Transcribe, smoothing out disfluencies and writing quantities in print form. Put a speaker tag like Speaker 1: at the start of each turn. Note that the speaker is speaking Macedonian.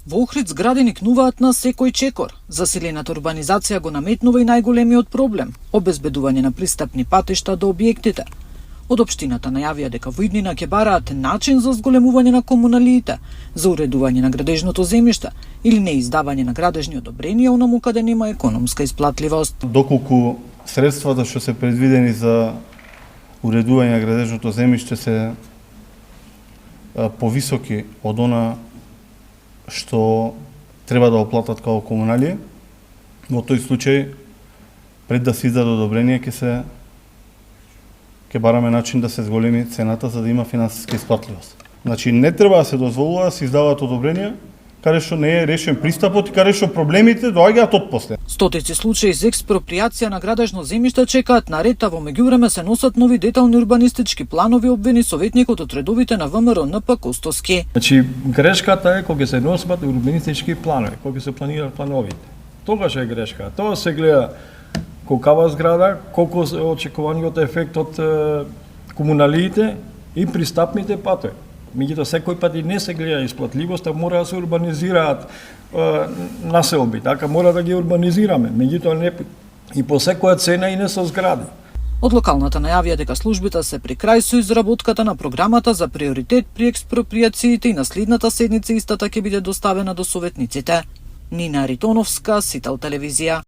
Speaker 1: Во Охрид згради никнуваат на секој чекор. Засилената урбанизација го наметнува и најголемиот проблем – обезбедување на пристапни патишта до објектите. Од општината најавија дека во иднина ќе бараат начин за зголемување на комуналиите, за уредување на градежното земјиште или неиздавање на градежни одобренија онаму каде нема економска исплатливост.
Speaker 2: Доколку средствата што се предвидени за уредување на градежното земјиште се повисоки од она што треба да оплатат како комуналие, во тој случај пред да се издаде одобрение ќе бараме начин да се зголеми цената за да има финансиска исплатливост. Значи не треба да се дозволува да се издаваат одобренија каде што не е решен пристапот и каде што проблемите доаѓаат отпосле.
Speaker 1: Стотици случаи за експроприација на градежно земјиште чекаат на ред, а во меѓувреме се носат нови детални урбанистички планови, обвини советникот од редовите на ВМРО НП Костоски.
Speaker 3: Значи грешката е кога се носат урбанистички планови, кога се планираат плановите. Тогаш е грешка. Тоа се гледа колкава зграда, колку е очекуваниот ефект од комуналиите и пристапните патови. Меѓутоа секој пат и не се гледа исплатливост, а мора да се урбанизираат населби, така мора да ги урбанизираме. Меѓутоа не и по секоја цена и не со згради.
Speaker 1: Од локалната најавија дека службите се при крај со изработката на програмата за приоритет при експроприациите и на следната седница истата ќе биде доставена до советниците. Нина Ритоновска, Сител телевизија.